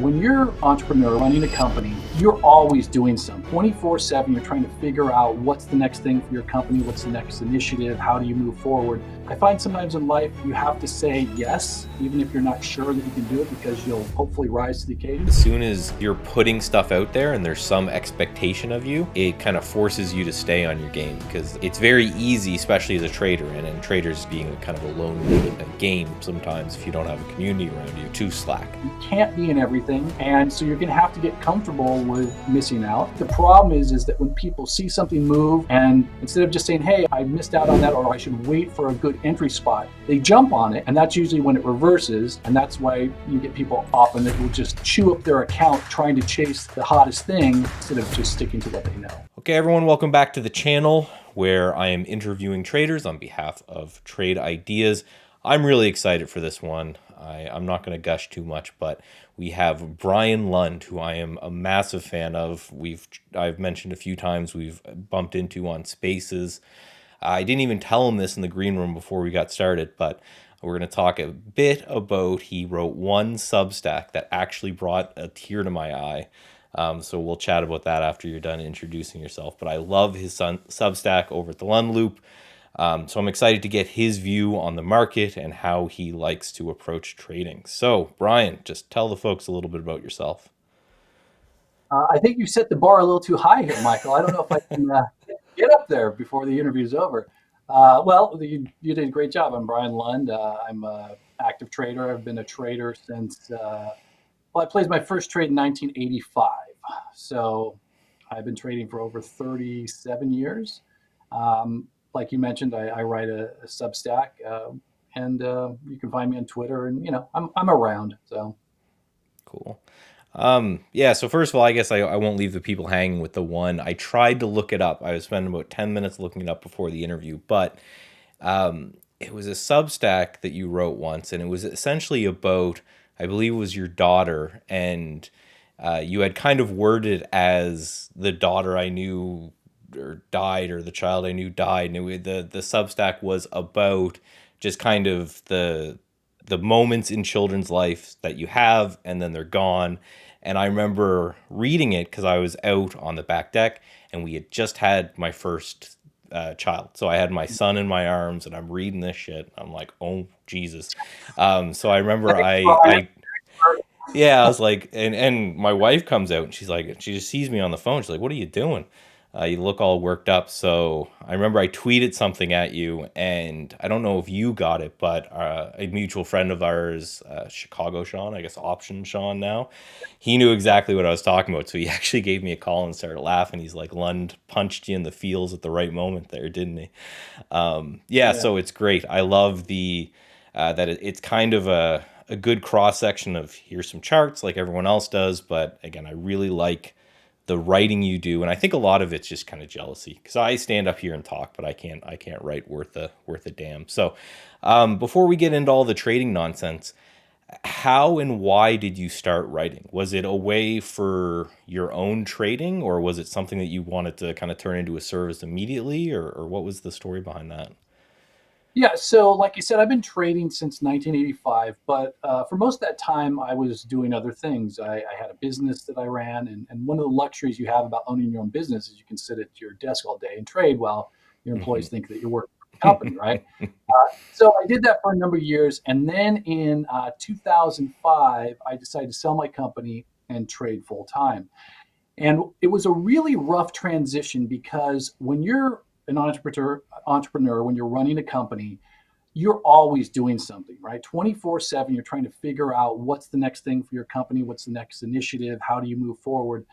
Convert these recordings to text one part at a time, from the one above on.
When you're an entrepreneur running a company, you're always doing something. 24/7, you're trying to figure out what's the next thing for your company, what's the next initiative, how do you move forward. I find sometimes in life you have to say yes, even if you're not sure that you can do it, because you'll hopefully rise to the occasion. As soon as you're putting stuff out there and there's some expectation of you, it kind of forces you to stay on your game, because it's very easy, especially as a trader, and traders being kind of a lone game sometimes if you don't have a community around you, to slack. You can't be in everything, and so you're going to have to get comfortable with missing out. The problem is that when people see something move, and instead of just saying, hey, I missed out on that, or I should wait for a good entry spot, they jump on it, and that's usually when it reverses. And that's why you get people often that will just chew up their account trying to chase the hottest thing instead of just sticking to what they know. Okay, everyone, welcome back to the channel where I am interviewing traders on behalf of Trade Ideas. I'm really excited for this one. I'm not going to gush too much, but we have Brian Lund, who I am a massive fan of. I've mentioned a few times, we've bumped into on Spaces. I didn't even tell him this in the green room before we got started, but we're going to talk a bit about, he wrote one Substack that actually brought a tear to my eye. So we'll chat about that after you're done introducing yourself. But I love his Substack over at the Lund Loop. So I'm excited to get his view on the market and how he likes to approach trading. So Brian, just tell the folks a little bit about yourself. I think you set the bar a little too high here, Michael. I don't know if I can get up there before the interview's over. Well, you did a great job. I'm Brian Lund. I'm an active trader. I've been a trader since, I placed my first trade in 1985. So I've been trading for over 37 years. Like you mentioned, I write a Substack, and you can find me on Twitter, and I'm around. So cool. Yeah, so first of all, I guess I won't leave the people hanging with the one. I tried to look it up. I was spending about 10 minutes looking it up before the interview, but it was a Substack that you wrote once, and it was essentially about, I believe it was your daughter, and you had kind of worded as the daughter I knew or died, or the child I knew died, and the Substack was about just kind of the moments in children's life that you have and then they're gone. And I remember reading it because I was out on the back deck and we had just had my first child. So I had my son in my arms and I'm reading this shit. I'm like, oh, Jesus. So I remember I was like, and my wife comes out and she's like, she just sees me on the phone. She's like, what are you doing? You look all worked up. So I remember I tweeted something at you, and I don't know if you got it, but a mutual friend of ours, Chicago Sean, I guess Option Sean now, he knew exactly what I was talking about. So he actually gave me a call and started laughing. He's like, Lund punched you in the feels at the right moment there, didn't he? Yeah, so it's great. I love the that it's kind of a good cross-section of, here's some charts like everyone else does. But again, I really like the writing you do, and I think a lot of it's just kind of jealousy, because I stand up here and talk, but I can't write worth a damn. So before we get into all the trading nonsense, how and why did you start writing? Was it a way for your own trading, or was it something that you wanted to kind of turn into a service immediately, or what was the story behind that? Yeah, so like you said, I've been trading since 1985, but for most of that time, I was doing other things. I had a business that I ran, and one of the luxuries you have about owning your own business is you can sit at your desk all day and trade while your employees think that you're working for the company, right? So I did that for a number of years, and then in 2005, I decided to sell my company and trade full time. And it was a really rough transition, because when you're an entrepreneur, when you're running a company, you're always doing something, right? 24/7, you're trying to figure out what's the next thing for your company, what's the next initiative, how do you move forward?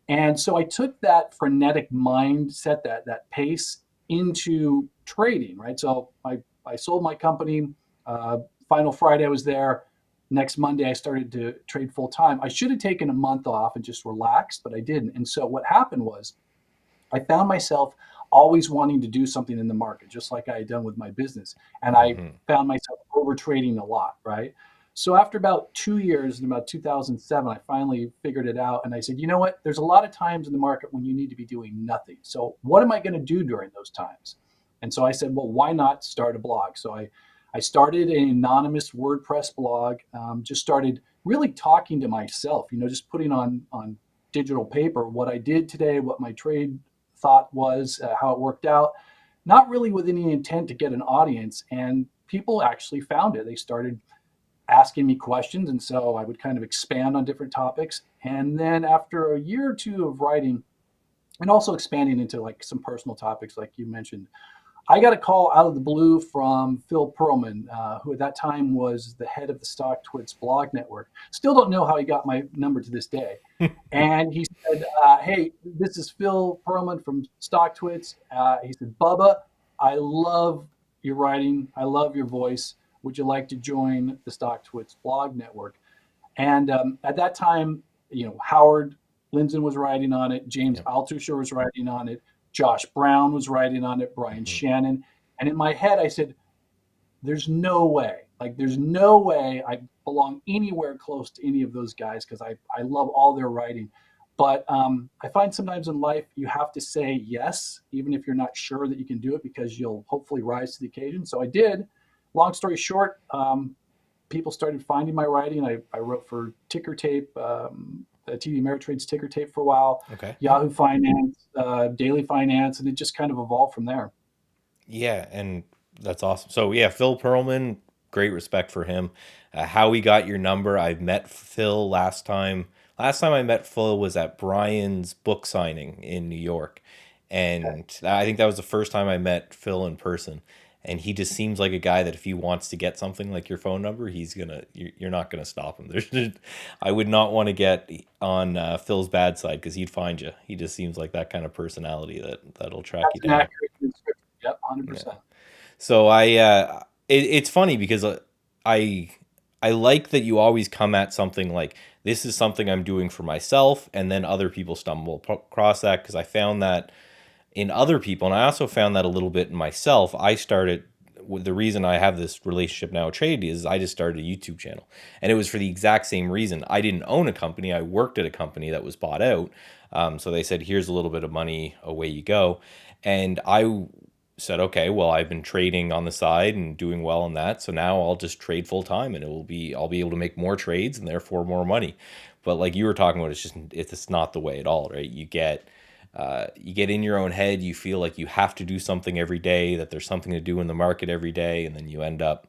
And so I took that frenetic mindset, that pace, into trading, right? So I sold my company. Final Friday, I was there. Next Monday, I started to trade full time. I should have taken a month off and just relaxed, but I didn't. And so what happened was, I found myself always wanting to do something in the market, just like I had done with my business. And I found myself over trading a lot, right? So after about 2 years, in about 2007, I finally figured it out. And I said, you know what? There's a lot of times in the market when you need to be doing nothing. So what am I going to do during those times? And so I said, well, why not start a blog? So I started an anonymous WordPress blog, just started really talking to myself, just putting on digital paper what I did today, what my trade thought was, how it worked out, not really with any intent to get an audience. And people actually found it. They started asking me questions. And so I would kind of expand on different topics. And then after a year or two of writing and also expanding into like some personal topics, like you mentioned, I got a call out of the blue from Phil Pearlman, who at that time was the head of the StockTwits blog network. Still don't know how he got my number to this day. And he said, "Hey, this is Phil Pearlman from StockTwits." He said, "Bubba, I love your writing. I love your voice. Would you like to join the StockTwits blog network?" And at that time, Howard Lindzen was writing on it, James Yep. Altucher was writing on it, Josh Brown was writing on it, Brian Hmm. Shannon. And in my head, I said, there's no way, like, there's no way I belong anywhere close to any of those guys because I love all their writing. But I find sometimes in life you have to say yes, even if you're not sure that you can do it, because you'll hopefully rise to the occasion. So I did. Long story short, people started finding my writing. I wrote for Ticker Tape, TD Ameritrade's Ticker Tape for a while, Okay. Yeah. Yahoo Finance, Daily Finance, and it just kind of evolved from there. Yeah, and that's awesome. So yeah, Phil Pearlman, great respect for him. How he got your number? I've met Phil last time. Last time I met Phil was at Brian's book signing in New York, Okay. and I think that was the first time I met Phil in person. And he just seems like a guy that if he wants to get something like your phone number, you're not gonna stop him. I would not want to get on Phil's bad side because he'd find you. He just seems like that kind of personality that'll track you That's an down. accurate description. Yep, Yeah. 100%. So it's funny because I I like that you always come at something like this is something I'm doing for myself, and then other people stumble across that because I found that in other people, and I also found that a little bit in myself. I started with the reason I have this relationship now with Trade is I just started a YouTube channel, and it was for the exact same reason. I didn't own a company; I worked at a company that was bought out. So they said, "Here's a little bit of money, away you go," and I said, "Okay, well, I've been trading on the side and doing well on that, so now I'll just trade full time, and I'll be able to make more trades and therefore more money." But like you were talking about, it's not the way at all, right? You get in your own head, you feel like you have to do something every day, that there's something to do in the market every day, and then you end up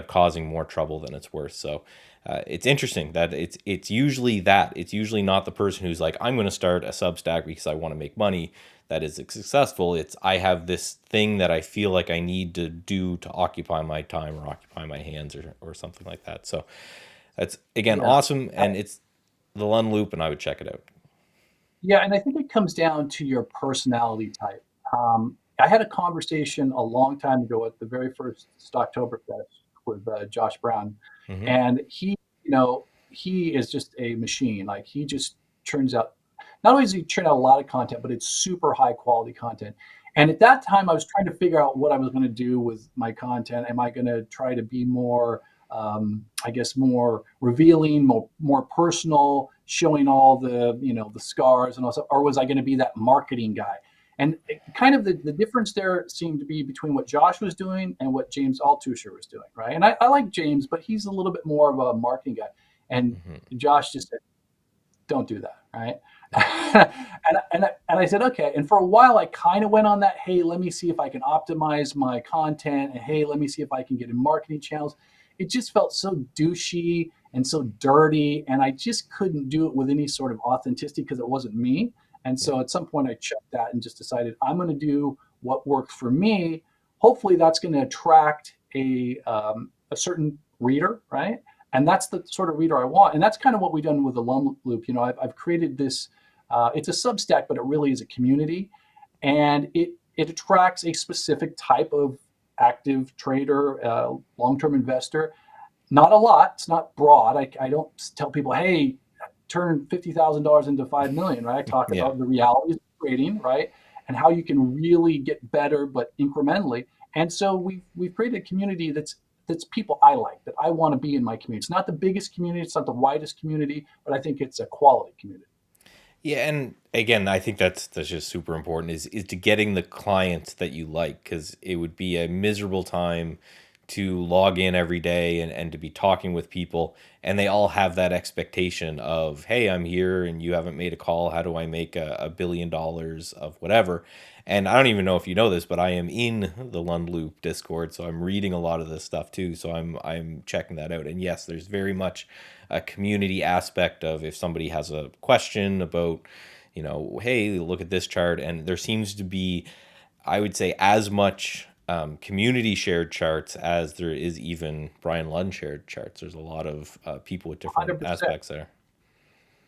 causing more trouble than it's worth. So it's interesting that it's usually not the person who's like, I'm going to start a Substack because I want to make money, that is successful. It's I have this thing that I feel like I need to do to occupy my time or occupy my hands or something like that. So that's again Yeah. awesome, and it's the Lund Loop, and I would check it out. Yeah, and I think it comes down to your personality type. I had a conversation a long time ago at the very first Stocktoberfest with Josh Brown, Hmm. and he is just a machine. Like, he just turns out, not only does he churn out a lot of content, but it's super high quality content. And at that time, I was trying to figure out what I was going to do with my content. Am I going to try to be more, I guess, more revealing, more personal, showing all the scars and all stuff, or was I going to be that marketing guy? And kind of the difference there seemed to be between what Josh was doing and what James Altucher was doing, right? And I like James, but he's a little bit more of a marketing guy. And Hmm. Josh just said, don't do that, right? Yeah. And I said, okay. And for a while, I kind of went on that, hey, let me see if I can optimize my content, and hey, let me see if I can get in marketing channels. It just felt so douchey and so dirty, and I just couldn't do it with any sort of authenticity because it wasn't me. And Yeah. so at some point, I checked that and just decided I'm going to do what works for me. Hopefully, that's going to attract a certain reader, right? And that's the sort of reader I want. And that's kind of what we've done with the Lum Loop. I've created this. It's a Substack, but it really is a community, and it attracts a specific type of active trader, long-term investor. Not a lot. It's not broad. I don't tell people, hey, turn $50,000 into 5 million. Right? I talk Yeah. about the realities of trading, right, and how you can really get better, but incrementally. And so we've created a community that's people I like, that I want to be in my community. It's not the biggest community, it's not the widest community, but I think it's a quality community. Yeah, and again, I think that's just super important is to getting the clients that you like because it would be a miserable time to log in every day and to be talking with people, and they all have that expectation of, hey, I'm here and you haven't made a call, how do I make $1 billion of whatever? And I don't even know if you know this, but I am in the Lund Loop Discord, so I'm reading a lot of this stuff too, so I'm checking that out. And yes, there's very much a community aspect of, if somebody has a question about, hey, look at this chart, and there seems to be, I would say, as much community shared charts as there is even Brian Lund shared charts. There's a lot of people with different 100%. aspects there.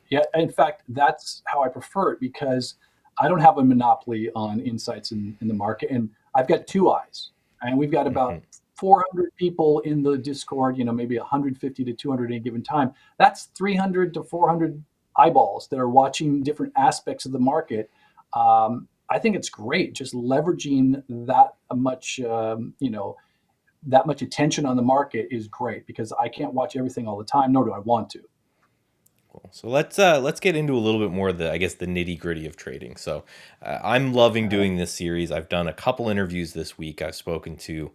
Yeah, in fact, that's how I prefer it because I don't have a monopoly on insights in the market, and I've got two eyes, and we've got Hmm. about 400 people in the Discord. Maybe 150 to 200 at a given time. That's 300 to 400 eyeballs that are watching different aspects of the market. I think it's great just leveraging that much attention on the market is great because I can't watch everything all the time, nor do I want to. Cool. So let's get into a little bit more of the, I guess, the nitty gritty of trading. So I'm loving doing this series. I've done a couple interviews this week. I've spoken to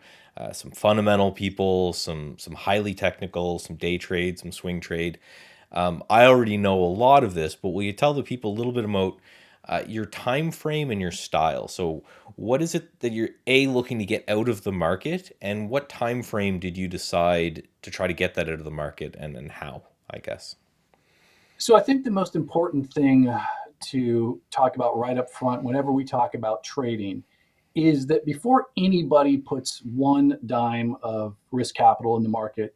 some fundamental people, some highly technical, some day trade, some swing trade. I already know a lot of this, but will you tell the people a little bit about your time frame and your style? So what is it that you're looking to get out of the market, and what time frame did you decide to try to get that out of the market, and how, I guess? So I think the most important thing to talk about right up front whenever we talk about trading is that before anybody puts one dime of risk capital in the market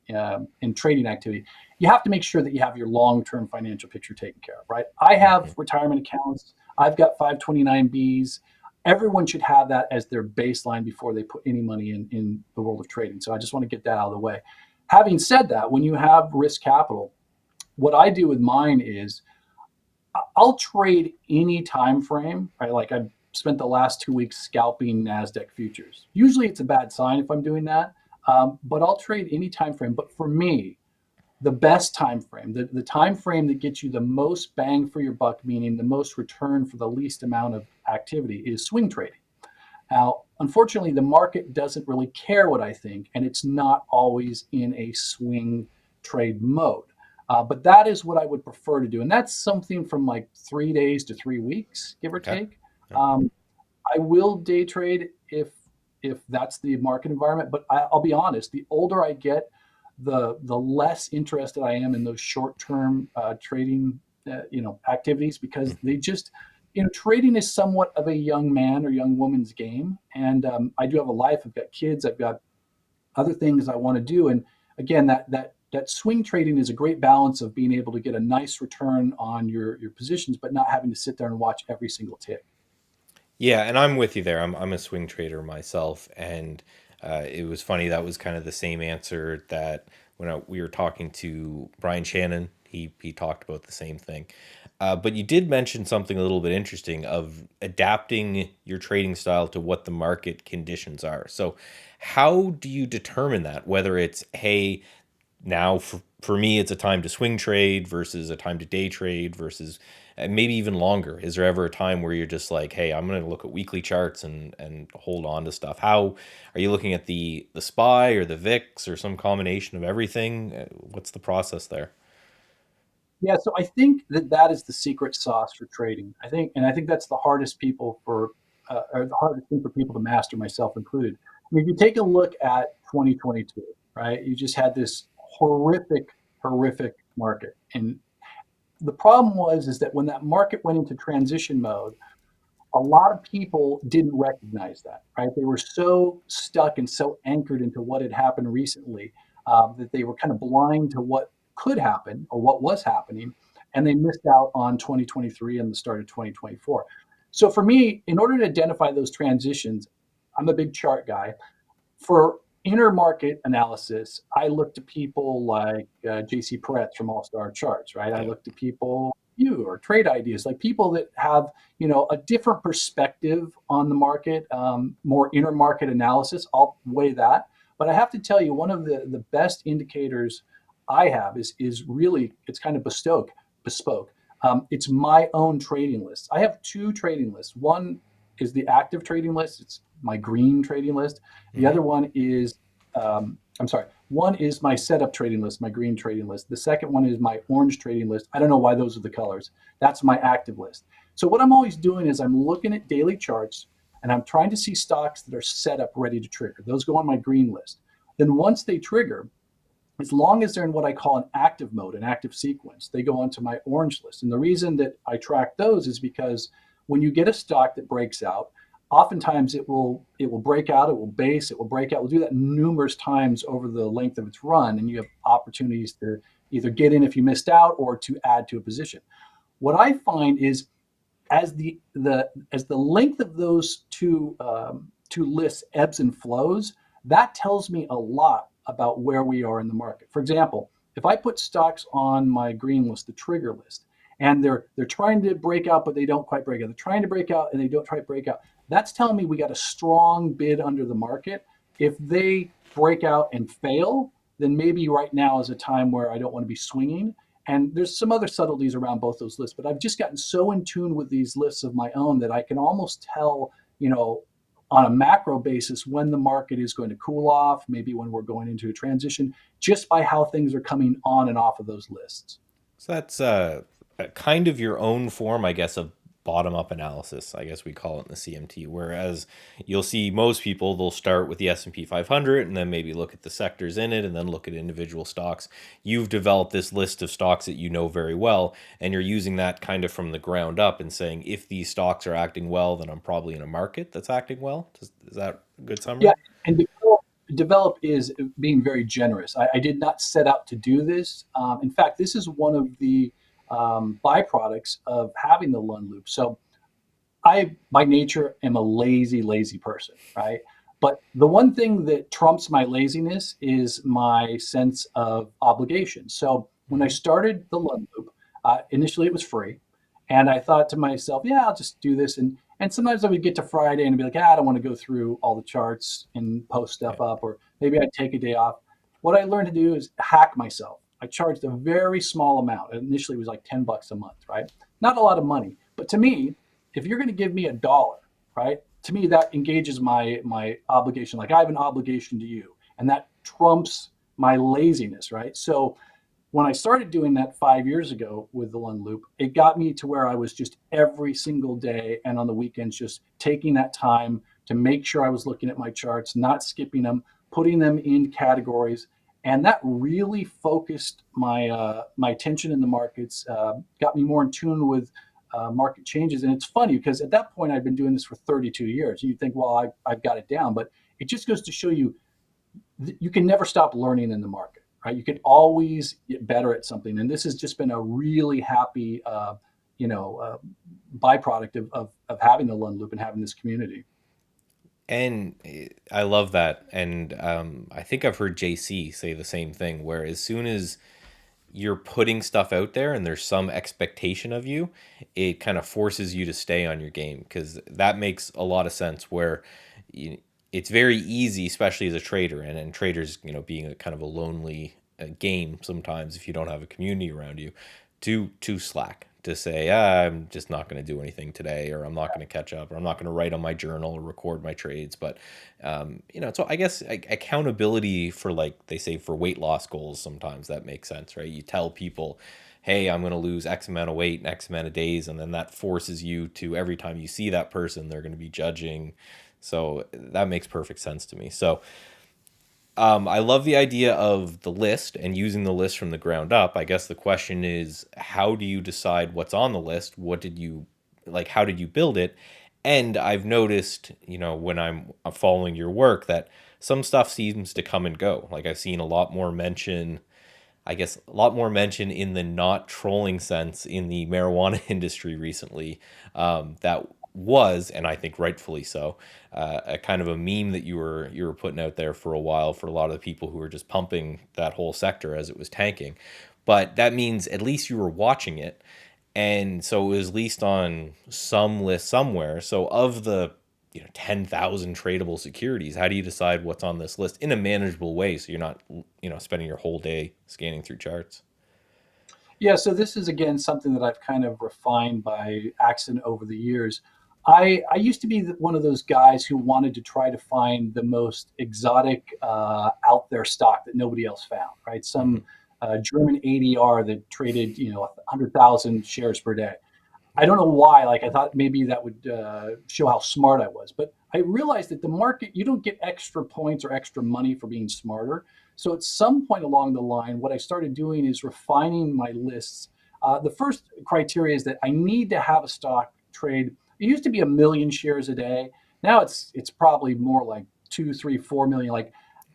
in trading activity, you have to make sure that you have your long-term financial picture taken care of, right? I have Hmm. retirement accounts. I've got 529Bs. Everyone should have that as their baseline before they put any money in the world of trading. So I just want to get that out of the way. Having said that, when you have risk capital, what I do with mine is I'll trade any time frame. Right, like I've spent the last 2 weeks scalping Nasdaq futures. Usually, it's a bad sign if I'm doing that, but I'll trade any time frame. But for me, the best time frame, the time frame that gets you the most bang for your buck, meaning the most return for the least amount of activity, is swing trading. Now, unfortunately, the market doesn't really care what I think, and it's not always in a swing trade mode. But that is what I would prefer to do. And that's something from like 3 days to 3 weeks, give or Okay. take. Yeah. Um, I will day trade if that's the market environment. But I'll be honest, the older I get, the less interested I am in those short term trading activities because they Mhm. just trading is somewhat of a young man or young woman's game, and I do have a life. I've got kids. I've got other things I want to do, and again, that swing trading is a great balance of being able to get a nice return on your positions, but not having to sit there and watch every single tick. Yeah, and I'm with you there. I'm a swing trader myself, and it was funny. That was kind of the same answer that when we were talking to Brian Shannon, he talked about the same thing. But you did mention something a little bit interesting of adapting your trading style to what the market conditions are. So, how do you determine that? Whether it's, hey, now for me it's a time to swing trade versus a time to day trade versus maybe even longer. Is there ever a time where you're just like, hey, I'm going to look at weekly charts and hold on to stuff? How are you looking at the SPY or the VIX or some combination of everything? What's the process there? Yeah, so I think that is the secret sauce for trading. I think that's the hardest or the hardest thing for people to master, myself included. I mean, if you take a look at 2022, right? You just had this horrific market, and the problem was is that when that market went into transition mode, a lot of people didn't recognize that, right? They were so stuck and so anchored into what had happened recently that they were kind of blind to what could happen or what was happening, and they missed out on 2023 and the start of 2024. So for me, in order to identify those transitions, I'm a big chart guy. For inner market analysis, I look to people like JC Peretz from All Star Charts, right? I Yeah. look to people you or trade ideas like people that have a different perspective on the market, more inner market analysis. I'll weigh that, but I have to tell you, one of the best indicators I have is really it's kind of bespoke. It's my own trading list. I have two trading lists. One is the active trading list. It's my green trading list. The Hmm. other one is I'm sorry. One is my setup trading list, my green trading list. The second one is my orange trading list. I don't know why those are the colors. That's my active list. So what I'm always doing is I'm looking at daily charts and I'm trying to see stocks that are set up ready to trigger. Those go on my green list. Then once they trigger, as long as they're in what I call an active mode, an active sequence, they go onto my orange list. And the reason that I track those is because when you get a stock that breaks out, oftentimes it will break out, it will base, it will break out. We'll do that numerous times over the length of its run, and you have opportunities to either get in if you missed out or to add to a position. What I find is as the length of those two lists ebbs and flows, that tells me a lot about where we are in the market. For example, if I put stocks on my green list, the trigger list, and they're trying to break out, but they don't quite break out. They're trying to break out and they don't quite break out. That's telling me we got a strong bid under the market. If they break out and fail, then maybe right now is a time where I don't want to be swinging. And there's some other subtleties around both those lists, but I've just gotten so in tune with these lists of my own that I can almost tell, on a macro basis when the market is going to cool off, maybe when we're going into a transition, just by how things are coming on and off of those lists. So that's a kind of your own form, I guess, of bottom up analysis. I guess we call it in the CMT. Whereas you'll see most people, they'll start with the S&P 500 and then maybe look at the sectors in it and then look at individual stocks. You've developed this list of stocks that you know very well, and you're using that kind of from the ground up and saying, if these stocks are acting well, then I'm probably in a market that's acting well. Is that a good Yeah, summary? and develop is being very generous. I did not set out to do this. In fact, this is one of the byproducts of having the Lund loop. So I, by nature, am a lazy, lazy person, right? But the one thing that trumps my laziness is my sense of obligation. So when I Hmm. started the Lund Loop, initially it was free, and I thought to myself, yeah, I'll just do this. And sometimes I would get to Friday and be like, I don't want to go through all the charts and post Yeah. stuff up, or maybe I'd take a day off. What I learned to do is hack myself. I charged a very small amount. Initially, it was like $10 a month, right? Not a lot of money, but to me, if you're going to give me a dollar, right? To me, that engages my obligation. Like I have an obligation to you, and that trumps my laziness, right? So when I started doing that 5 years ago with the Lund Loop, it got me to where I was just every single day and on the weekends just taking that time to make sure I was looking at my charts, not skipping them, putting them in categories, and that really focused my attention in the markets, got me more in tune with market changes. And it's funny because at that point I've been doing this for 32 years. You think, well, I've got it down, but it just goes to show you you can never stop learning in the market, right? You can always get better at something, and this has just been a really happy, you know, uh, byproduct of having the Lund Loop and having this community. And I love that. And I think I've heard JC say the same thing, where as soon as you're putting stuff out there and there's some expectation of you, it kind of forces you to stay on your game, because that makes a lot of sense. Where you, it's very easy, especially as a trader, and traders, being a kind of a lonely game sometimes if you don't have a community around you, to slack, to say, I'm just not going to do anything today, or I'm not going to catch up, or I'm not going to write on my journal or record my trades. But so I guess accountability for, like they say, for weight loss goals, sometimes that makes sense, right? You tell people, hey, I'm going to lose X amount of weight in X amount of days, and then that forces you to, every time you see that person, they're going to be judging. So that makes perfect sense to me. So I love the idea of the list and using the list from the ground up. I guess the question is, how do you decide what's on the list? What did you like? How did you build it? And I've noticed, when I'm following your work, that some stuff seems to come and go. Like I've seen a lot more mention, I guess, a lot more mention in the not trolling sense in the marijuana industry recently. That was, and I think rightfully so, a kind of a meme that you were putting out there for a while for a lot of the people who were just pumping that whole sector as it was tanking. But that means at least you were watching it, and so it was at least on some list somewhere. So of the 10,000 tradable securities, how do you decide what's on this list in a manageable way, so you're not spending your whole day scanning through charts? Yeah, so this is again something that I've kind of refined by accident over the years. I used to be one of those guys who wanted to try to find the most exotic out there stock that nobody else found, right? Hmm. Some German ADR that traded, 100,000 shares per day. I don't know why. Like I thought maybe that would show how smart I was, but I realized that the market you don't get extra points or extra money for being smarter. So at some point along the line, what I started doing is refining my lists. The first criteria is that I need to have a stock trade. It used to be 1 million shares a day. Now it's probably more like 2, 3, 4 million. Like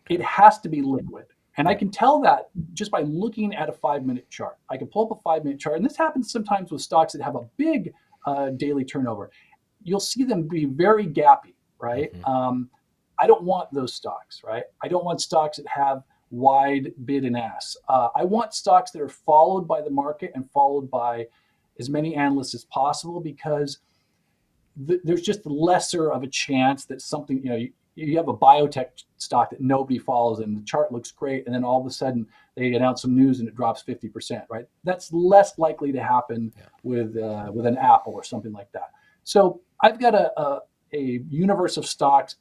it Okay. has to be liquid. And I Yeah. can tell that just by looking at a 5 minute chart. I can pull up a 5 minute chart, and this happens sometimes with stocks that have a big daily turnover. You'll see them be very gappy, right? Hmm. I don't want those stocks, right? I don't want stocks that have wide bid and ask. I want stocks that are followed by the market and followed by as many analysts as possible because there's just lesser of a chance that something, you have a biotech stock that nobody follows and the chart looks great. And then all of a sudden they announce some news and it drops 50%, right? That's less likely to happen Yeah. with an Apple or something like that. So I've got a universe of stocks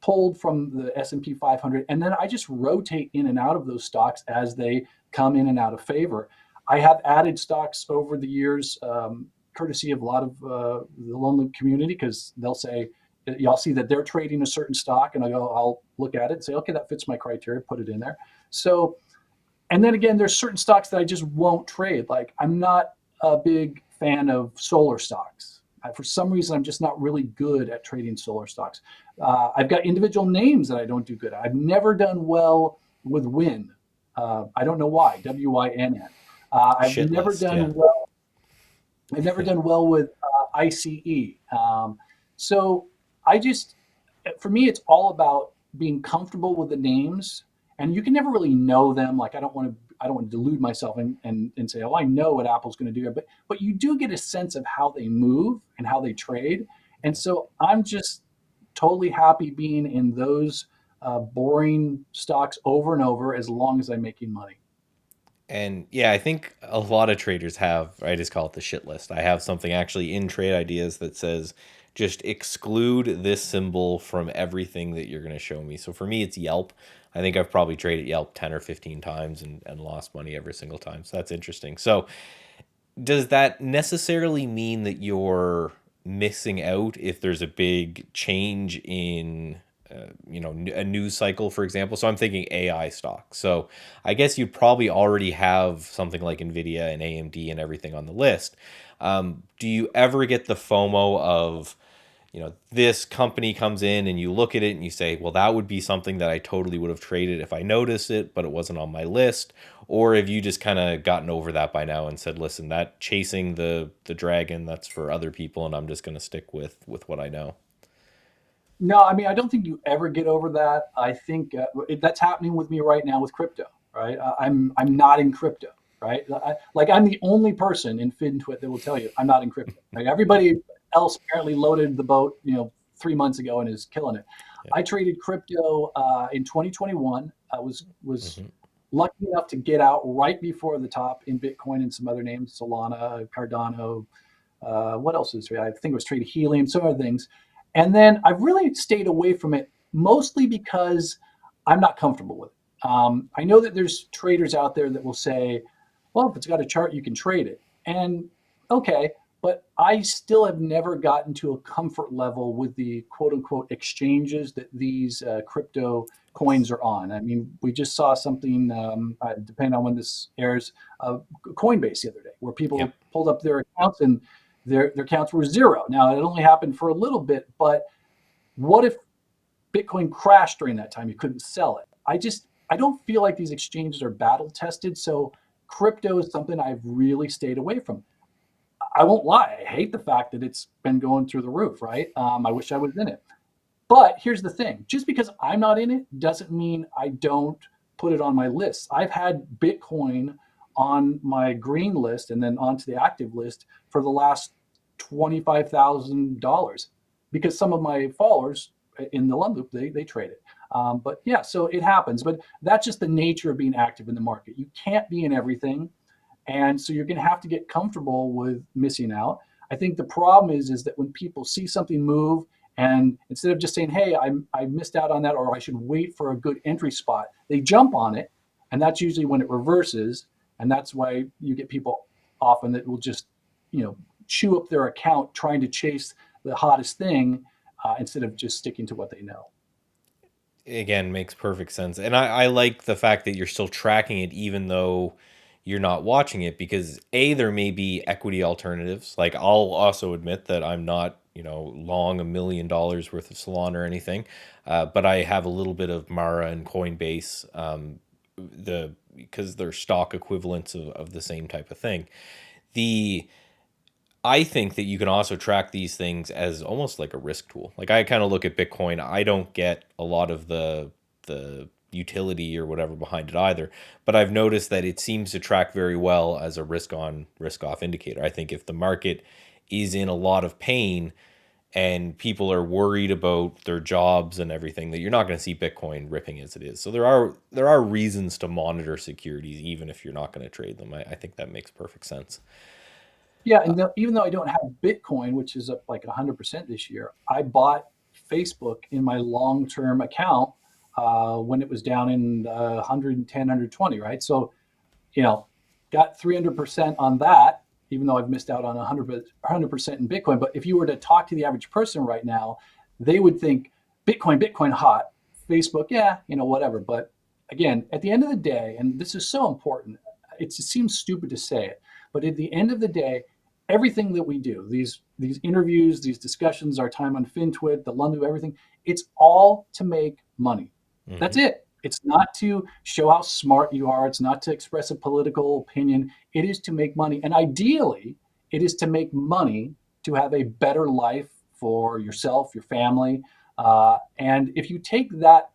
pulled from the S&P 500, and then I just rotate in and out of those stocks as they come in and out of favor. I have added stocks over the years, courtesy of a lot of the Lund community, because they'll say, y'all see that they're trading a certain stock, and I'll look at it and say, okay, that fits my criteria, put it in there. So, and then again, there's certain stocks that I just won't trade. Like I'm not a big fan of solar stocks. For some reason, I'm just not really good at trading solar stocks. I've got individual names that I don't do good at. I've never done well with Win. I don't know why. WINN. I've Shit never list. Yeah. done well. I've never done well with ICE. So I just, for me, it's all about being comfortable with the names, and you can never really know them. Like I don't want to delude myself and say, oh, I know what Apple's going to do, but you do get a sense of how they move and how they trade, and so I'm just totally happy being in those boring stocks over and over as long as I'm making money. And yeah, I think a lot of traders have, I just call it the shit list. I have something actually in Trade Ideas that says just exclude this symbol from everything that you're going to show me. So for me, it's Yelp. I think I've probably traded Yelp 10 or 15 times and lost money every single time. So that's interesting. So does that necessarily mean that you're missing out if there's a big change in a news cycle, for example? So I'm thinking AI stock. So I guess you'd probably already have something like Nvidia and AMD and everything on the list. Do you ever get the FOMO of, this company comes in and you look at it and you say, well, that would be something that I totally would have traded if I noticed it, but it wasn't on my list? Or have you just kind of gotten over that by now and said, listen, that chasing the dragon, that's for other people, and I'm just going to stick with what I know? No, I mean, I don't think you ever get over that. I think that's happening with me right now with crypto, right? I'm not in crypto, right? Like I'm the only person in FinTwit that will tell you I'm not in crypto. Right? Yeah. Everybody else apparently loaded the boat, 3 months ago and is killing it. Yeah. I traded crypto in 2021. I was Hmm. lucky enough to get out right before the top in Bitcoin and some other names, Solana, Cardano, what else is there? I think it was trade helium, some other things. And then I've really stayed away from it mostly because I'm not comfortable with it. I know that there's traders out there that will say, well, if it's got a chart, you can trade it. And okay, but I still have never gotten to a comfort level with the quote unquote exchanges that these crypto coins are on. I mean, we just saw something, depending on when this airs, Coinbase the other day, where Yep. people pulled up their accounts and their counts were zero. Now it only happened for a little bit, but what if Bitcoin crashed during that time? You couldn't sell it. I don't feel like these exchanges are battle tested. So crypto is something I've really stayed away from. I won't lie. I hate the fact that it's been going through the roof, right? I wish I was in it. But here's the thing, just because I'm not in it doesn't mean I don't put it on my list. I've had Bitcoin on my green list and then onto the active list for the last $25,000 because some of my followers in the Lund Loop, they trade it. But yeah, so it happens. But that's just the nature of being active in the market. You can't be in everything. And so you're going to have to get comfortable with missing out. I think the problem is that when people see something move, and instead of just saying, "Hey, I missed out on that," or "I should wait for a good entry spot," they jump on it, and that's usually when it reverses, and that's why you get people often that will just, you know, chew up their account trying to chase the hottest thing instead of just sticking to what they know. Again, makes perfect sense. And I like the fact that you're still tracking it even though you're not watching it, because A, there may be equity alternatives. Like, I'll also admit that I'm not, long $1 million worth of Salon or anything, but I have a little bit of Mara and Coinbase, because they're stock equivalents of the same type of thing. The I think that you can also track these things as almost like a risk tool. Like, I kind of look at Bitcoin. I don't get a lot of the utility or whatever behind it either, but I've noticed that it seems to track very well as a risk on, risk off indicator. I think if the market is in a lot of pain and people are worried about their jobs and everything, that you're not going to see Bitcoin ripping as it is. So there are reasons to monitor securities even if you're not going to trade them. I think that makes perfect sense. Yeah, and even though I don't have Bitcoin, which is up like 100% this year, I bought Facebook in my long-term account when it was down in 110, 120, right? So, you know, got 300% on that, even though I've missed out on 100% in Bitcoin. But if you were to talk to the average person right now, they would think Bitcoin, Bitcoin hot, Facebook, yeah, whatever. But again, at the end of the day, and this is so important, it seems stupid to say it, but at the end of the day, everything that we do, these interviews, these discussions, our time on FinTwit, the Lund, everything, it's all to make money. That's Hmm. it. It's not to show how smart you are. It's not to express a political opinion. It is to make money. And ideally, it is to make money to have a better life for yourself, your family. And if you take that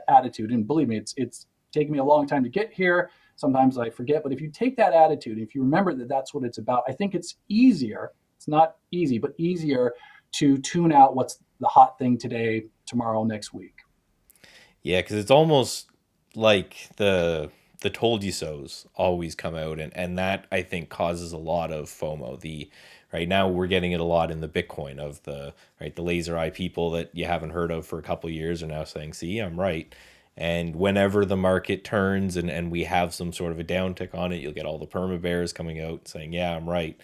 attitude, and believe me, it's taken me a long time to get here. Sometimes I forget, but if you take that attitude, if you remember that that's what it's about, I think it's easier. It's not easy, but easier to tune out what's the hot thing today, tomorrow, next week. Yeah, because it's almost like the told you so's always come out, and that I think causes a lot of FOMO. The Right now we're getting it a lot in the Bitcoin of the laser eye people that you haven't heard of for a couple of years are now saying, "See, I'm right." And whenever the market turns and we have some sort of a downtick on it, you'll get all the perma bears coming out saying, "Yeah, I'm right."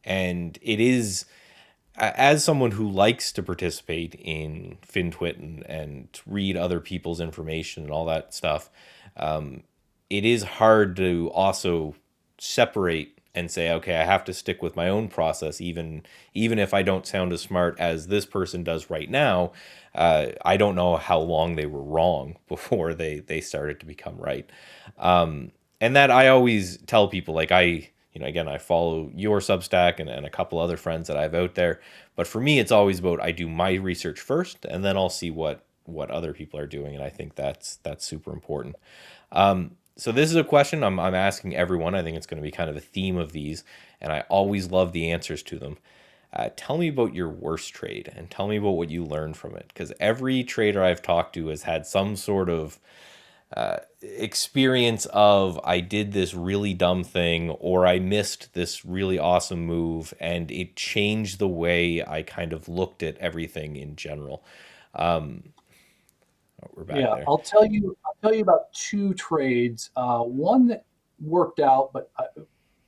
And it is, as someone who likes to participate in FinTwit and read other people's information and all that stuff, it is hard to also separate and say, okay, I have to stick with my own process, even if I don't sound as smart as this person does right now. I don't know how long they were wrong before they started to become right. And that I always tell people, like, again, I follow your Substack and a couple other friends that I have out there. But for me, it's always about, I do my research first, and then I'll see what other people are doing, and I think that's super important. So this is a question I'm asking everyone. I think it's going to be kind of a theme of these, and I always love the answers to them. Tell me about your worst trade, and tell me about what you learned from it, because every trader I've talked to has had some sort of experience of, I did this really dumb thing, or I missed this really awesome move and it changed the way I kind of looked at everything in general. Um, oh, we're back Yeah, there. I'll tell you about two trades. One that worked out, but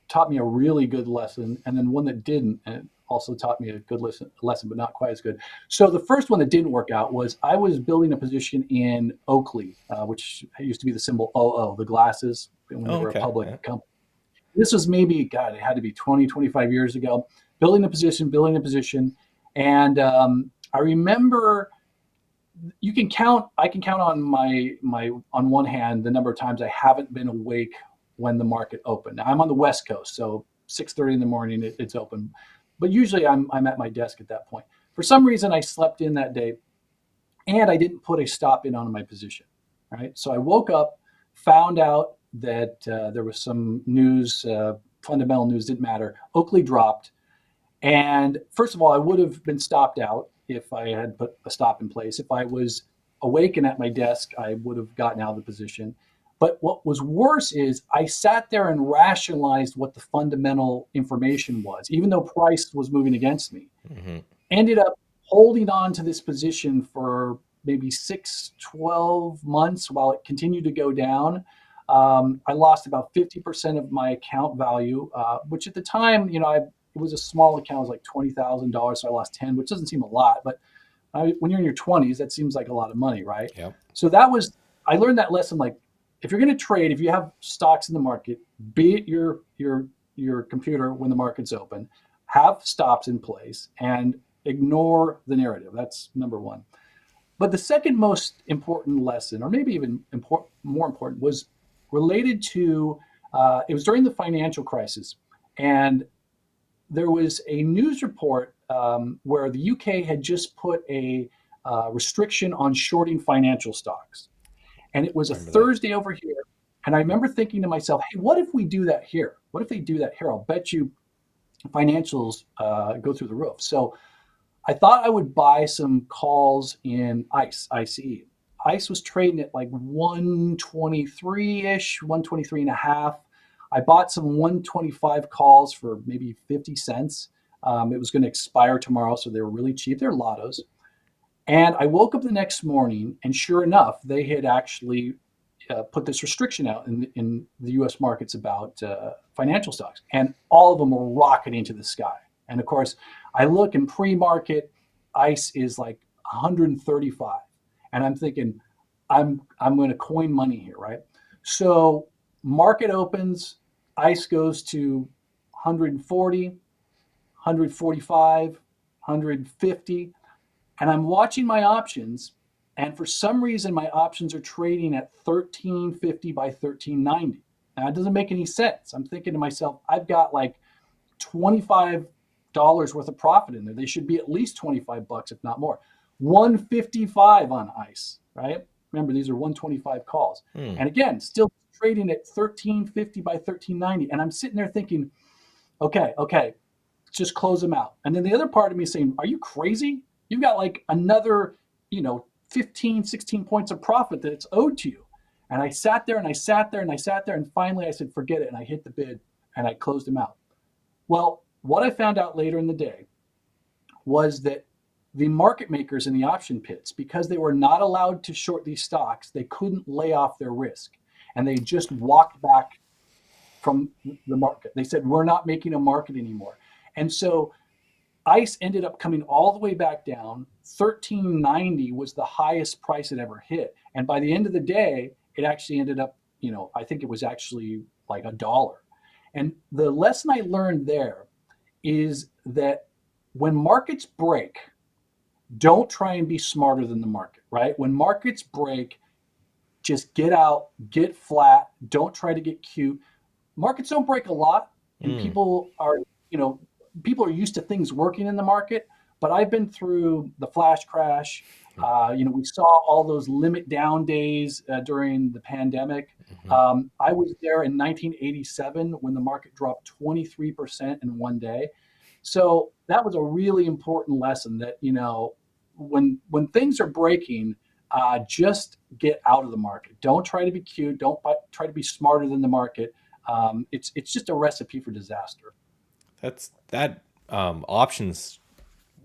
taught me a really good lesson, and then one that didn't, and it also taught me a good lesson, but not quite as good. So the first one that didn't work out was I was building a position in Oakley, which used to be the symbol OO, the glasses, when they Oh, were a okay. public Yeah. company. This was maybe, God, it had to be 20, 25 years ago. Building a position, and I remember I can count on my on one hand the number of times I haven't been awake when the market opened. Now I'm on the West Coast, so 6:30 in the morning it's open, but usually I'm at my desk at that point. For some reason, I slept in that day, and I didn't put a stop in on my position. Right, so I woke up, found out that there was some news, fundamental news didn't matter. Oakley dropped, and first of all, I would have been stopped out if I had put a stop in place. If I was awake and at my desk, I would have gotten out of the position. But what was worse is I sat there and rationalized what the fundamental information was, even though price was moving against me. Hmm. Ended up holding on to this position for maybe 6, 12 months while it continued to go down. I lost about 50% of my account value, which at the time, it was a small account, it was like $20,000. So I lost 10, which doesn't seem a lot, but when you're in your 20s, that seems like a lot of money, right? Yep. So I learned that lesson. Like, if you're going to trade, if you have stocks in the market, be it your computer when the market's open, have stops in place and ignore the narrative. That's number one. But the second most important lesson, or maybe even more important, was related to it was during the financial crisis, and there was a news report where the UK had just put a restriction on shorting financial stocks. And it was a Remember that. Thursday over here. And I remember thinking to myself, hey, what if we do that here? What if they do that here? I'll bet you financials go through the roof. So I thought I would buy some calls in ICE. ICE was trading at like 123 ish, 123 and a half. I bought some 125 calls for maybe 50 cents. It was going to expire tomorrow, so they were really cheap. They're lottos. And I woke up the next morning, and sure enough, they had actually put this restriction out in the U.S. markets about financial stocks, and all of them were rocketing to the sky. And of course, I look in pre-market, ICE is like 135, and I'm thinking, I'm going to coin money here, right? So market opens, ICE goes to 140, 145, 150, and I'm watching my options, and for some reason my options are trading at 1350 by 1390. Now it doesn't make any sense. I'm thinking to myself, I've got like $25 worth of profit in there. They should be at least 25 bucks, if not more. 155 on ICE, right? Remember, these are 125 calls. Hmm. And again, still trading at 1350 by 1390. And I'm sitting there thinking, okay, just close them out. And then the other part of me is saying, are you crazy? You've got like another, 15, 16 points of profit that it's owed to you. And I sat there and I sat there and I sat there. And finally I said, forget it. And I hit the bid and I closed them out. Well, what I found out later in the day was that the market makers in the option pits, because they were not allowed to short these stocks, they couldn't lay off their risk. And they just walked back from the market. They said, we're not making a market anymore. And so ICE ended up coming all the way back down. 1390 was the highest price it ever hit. And by the end of the day, it actually ended up, I think it was actually like $1. And the lesson I learned there is that when markets break, don't try and be smarter than the market, right? When markets break, just get out, get flat, don't try to get cute. Markets don't break a lot, and Mm. you know, people are used to things working in the market. But I've been through the flash crash. We saw all those limit down days during the pandemic. Hmm. I was there in 1987 when the market dropped 23% in one day. So that was a really important lesson that, when things are breaking, just get out of the market. Don't try to be cute. Don't try to be smarter than the market. It's just a recipe for disaster. That's that options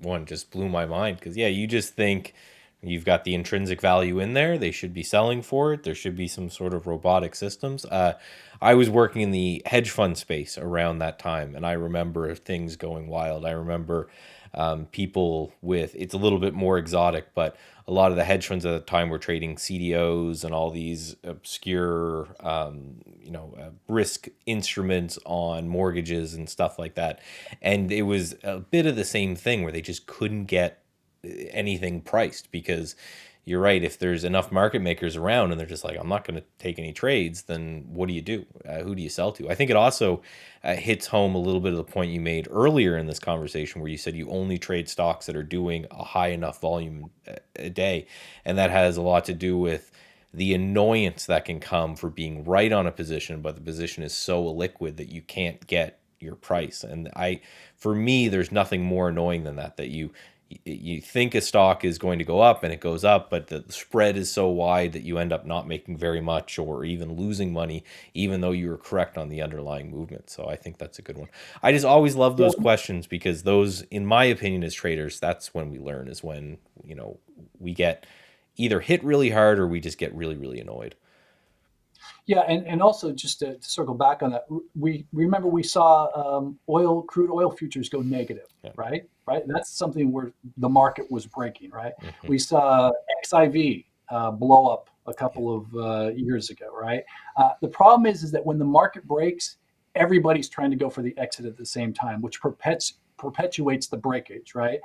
one just blew my mind because yeah, you just think you've got the intrinsic value in there. They should be selling for it. There should be some sort of robotic systems. I was working in the hedge fund space around that time, and I remember things going wild. I remember people with it's a little bit more exotic, but a lot of the hedge funds at the time were trading CDOs and all these obscure, risk instruments on mortgages and stuff like that. And it was a bit of the same thing where they just couldn't get anything priced because you're right. If there's enough market makers around and they're just like, I'm not going to take any trades, then what do you do? Who do you sell to? I think it also hits home a little bit of the point you made earlier in this conversation where you said you only trade stocks that are doing a high enough volume a day. And that has a lot to do with the annoyance that can come for being right on a position, but the position is so illiquid that you can't get your price. And for me, there's nothing more annoying than that you think a stock is going to go up and it goes up, but the spread is so wide that you end up not making very much or even losing money, even though you were correct on the underlying movement. So I think that's a good one. I just always love Yeah, those questions because those, in my opinion, as traders, that's when we learn, is when, we get either hit really hard or we just get really, really annoyed. yeah, and also just to circle back on that, we remember we saw crude oil futures go negative, Yeah. right? Right. That's something where the market was breaking, right? Hmm. We saw XIV blow up a Yeah. couple of years ago, right? The problem is that when the market breaks, everybody's trying to go for the exit at the same time, which perpetuates the breakage, right?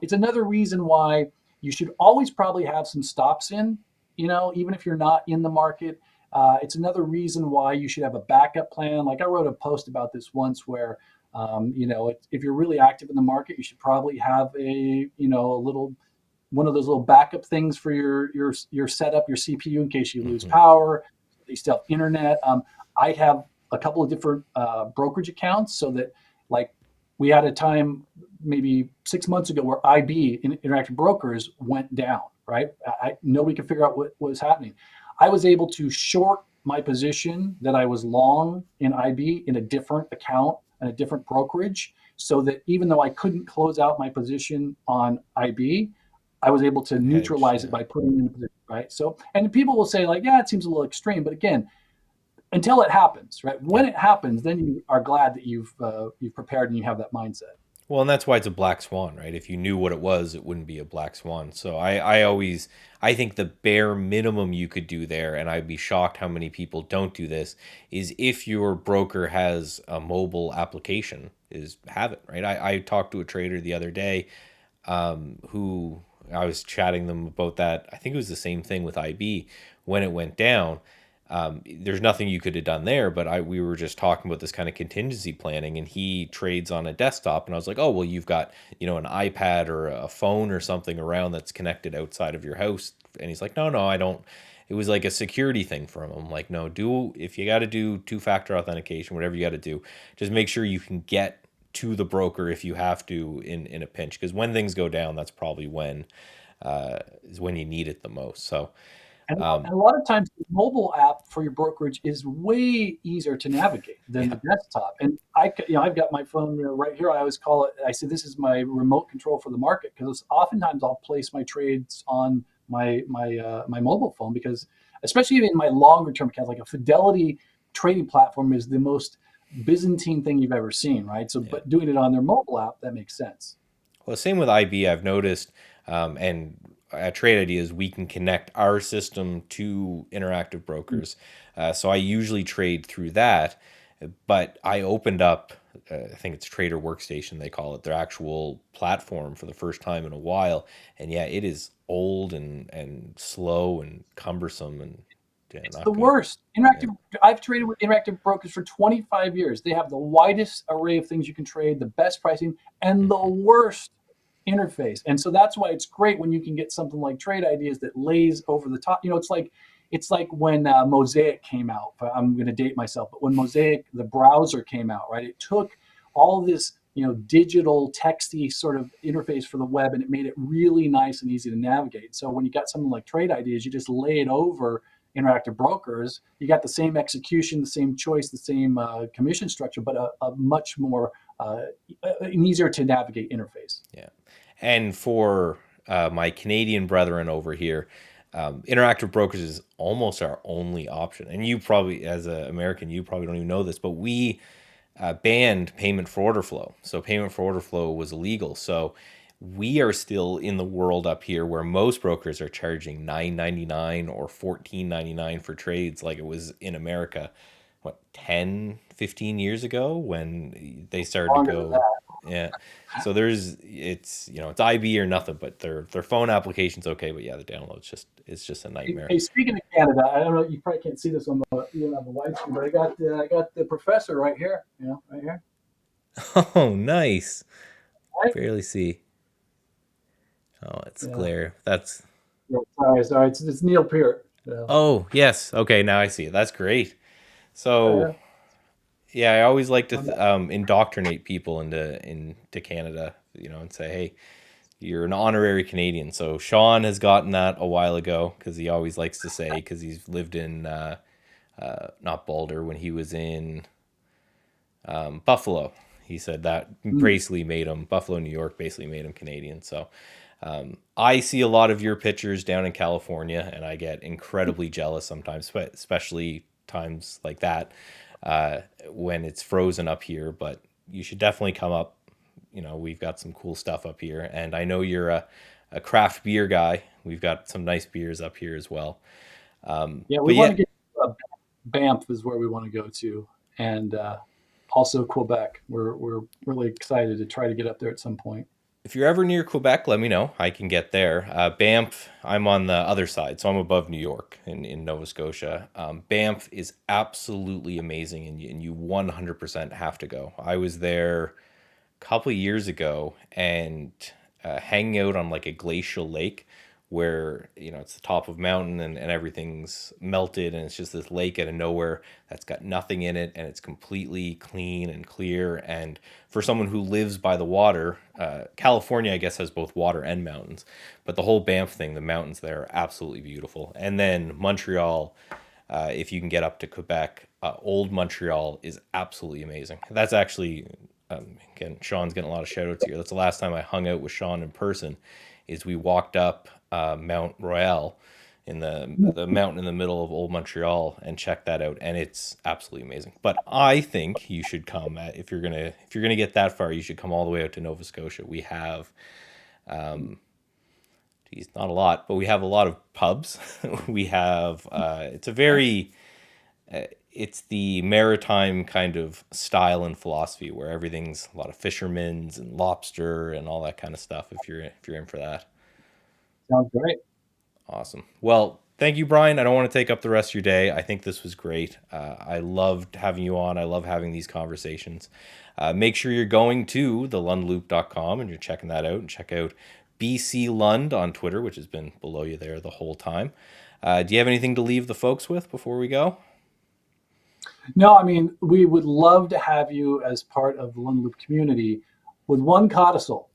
It's another reason why you should always probably have some stops in, even if you're not in the market. It's another reason why you should have a backup plan. Like I wrote a post about this once where, if you're really active in the market, you should probably have a little one of those little backup things for your setup, your CPU in case you lose Hmm. power. You still have internet. I have a couple of different brokerage accounts so that like we had a time maybe 6 months ago where IB Interactive Brokers went down. Right, nobody could figure out what was happening. I was able to short my position that I was long in IB in a different account and a different brokerage, so that even though I couldn't close out my position on IB, I was able to Hedge. neutralize it Yeah. by putting in a position, right? So, and people will say like, yeah, it seems a little extreme, but again, until it happens, right? Yeah. When it happens, then you are glad that you've prepared and you have that mindset. Well, and that's why it's a black swan, right? If you knew what it was, it wouldn't be a black swan. So I think the bare minimum you could do there, and I'd be shocked how many people don't do this, is if your broker has a mobile application, is have it, right? I talked to a trader the other day, who I was chatting them about that. I think it was the same thing with IB when it went down. There's nothing you could have done there, but we were just talking about this kind of contingency planning, and he trades on a desktop, and I was like, oh well, you've got an iPad or a phone or something around that's connected outside of your house, and he's like, no, no, I don't. It was like a security thing for him. I'm like, no, do if you got to do two-factor authentication, whatever you got to do, just make sure you can get to the broker if you have to in a pinch, because when things go down, that's probably when is when you need it the most. So And a lot of times, the mobile app for your brokerage is way easier to navigate than yeah. the desktop. And I've got my phone right here. I always call it. I say this is my remote control for the market because oftentimes I'll place my trades on my mobile phone because, especially in my longer term accounts, like a Fidelity trading platform is the most Byzantine thing you've ever seen, right? So, Yeah. but doing it on their mobile app, that makes sense. Well, same with IB. I've noticed, and at Trade Ideas, we can connect our system to Interactive Brokers. So I usually trade through that, but I opened up, I think it's Trader Workstation, they call it, their actual platform for the first time in a while. And yeah, it is old and slow and cumbersome and yeah, It's not the good. worst. Yeah. I've traded with Interactive Brokers for 25 years. They have the widest array of things you can trade, the best pricing, and the Hmm. worst interface. And so that's why it's great when you can get something like Trade Ideas that lays over the top. It's like when Mosaic came out. I'm going to date myself, but when Mosaic, the browser came out, right? It took all this digital texty sort of interface for the web and it made it really nice and easy to navigate. So when you got something like Trade Ideas, you just lay it over Interactive Brokers. You got the same execution, the same choice, the same commission structure, but a much more an easier to navigate interface. Yeah. And for my Canadian brethren over here, Interactive Brokers is almost our only option. And you probably, as an American, you probably don't even know this, but we banned payment for order flow. So payment for order flow was illegal. So we are still in the world up here where most brokers are charging $9.99 or $14.99 for trades, like it was in America, what, 10, 15 years ago when they started to Longer than go. that. Yeah. So it's IB or nothing, but their phone application's okay, but yeah, the download's just it's just a Hey, nightmare. hey, speaking of Canada, I don't know. You probably can't see this on the you don't have the widescreen, but I got the professor right here. Right here. Oh, nice. Right? Barely see. Oh, it's Yeah. glare. That's Yeah. Sorry. It's Neil Peart. Yeah. Oh, yes. Okay, now I see it. That's great. So, Yeah. yeah, I always like to On that. indoctrinate people into Canada, and say, hey, You're an honorary Canadian. So Sean has gotten that a while ago because he always likes to say, because he's lived in not Boulder, when he was in Buffalo. He said that Mm. basically made him, Buffalo, New York basically made him Canadian. So I see a lot of your pictures down in California, and I get incredibly jealous sometimes, especially times like that when it's frozen up here. But you should definitely come up. You know, we've got some cool stuff up here, and I know you're a craft beer guy. We've got some nice beers up here as well. Yeah, we But want yeah, to get Banff is where we want to go to, and also Quebec. We're really excited to try to get up there at some point. if you're ever near Quebec, let me know. I can get there. Banff, I'm on the other side, so I'm above New York in Nova Scotia. Banff is absolutely amazing, and you 100% have to go. I was there couple of years ago and hanging out on like a glacial lake where it's the top of a mountain and everything's melted and it's just this lake out of nowhere that's got nothing in it and it's completely clean and clear. And for someone who lives by the water, California I guess has both water and mountains, but the whole Banff thing, the mountains there are absolutely beautiful. And then Montreal, if you can get up to Quebec, old Montreal is absolutely amazing. That's actually, again, Sean's getting a lot of shout outs here. That's the last time I hung out with Sean in person. Is we walked up Mount Royal in the mountain in the middle of old Montreal and checked that out, and it's absolutely amazing. But I think you should come if you're gonna get that far, you should come all the way out to Nova Scotia. We have geez, not a lot, but we have a lot of pubs. We have it's a very it's the maritime kind of style and philosophy where everything's a lot of fishermen's and lobster and all that kind of stuff. If you're in for that, Sounds great. awesome. Well, thank you, Brian. I don't want to take up the rest of your day. I think this was great. I loved having you on. I love having these conversations. Make sure you're going to thelundloop.com and you're checking that out, and check out BC Lund on Twitter, which has been below you there the whole time. Do you have anything to leave the folks with before we go? No, I mean, we would love to have you as part of the Lund Loop community with one codicil: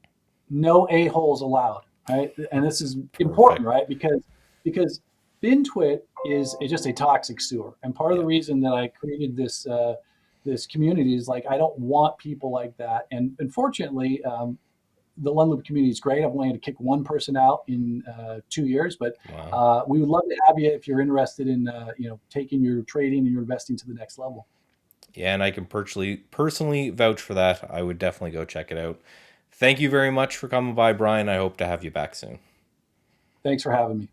no a-holes allowed, right? And this is important, Perfect. right? Because BinTwit is just a toxic sewer, and part of Yeah. the reason that I created this community is like I don't want people like that. And unfortunately, the Lund Loop community is great. I've only had to kick one person out in 2 years, but Wow. we would love to have you if you're interested in taking your trading and your investing to the next level. Yeah, and I can personally vouch for that. I would definitely go check it out. Thank you very much for coming by, Brian. I hope to have you back soon. Thanks for having me.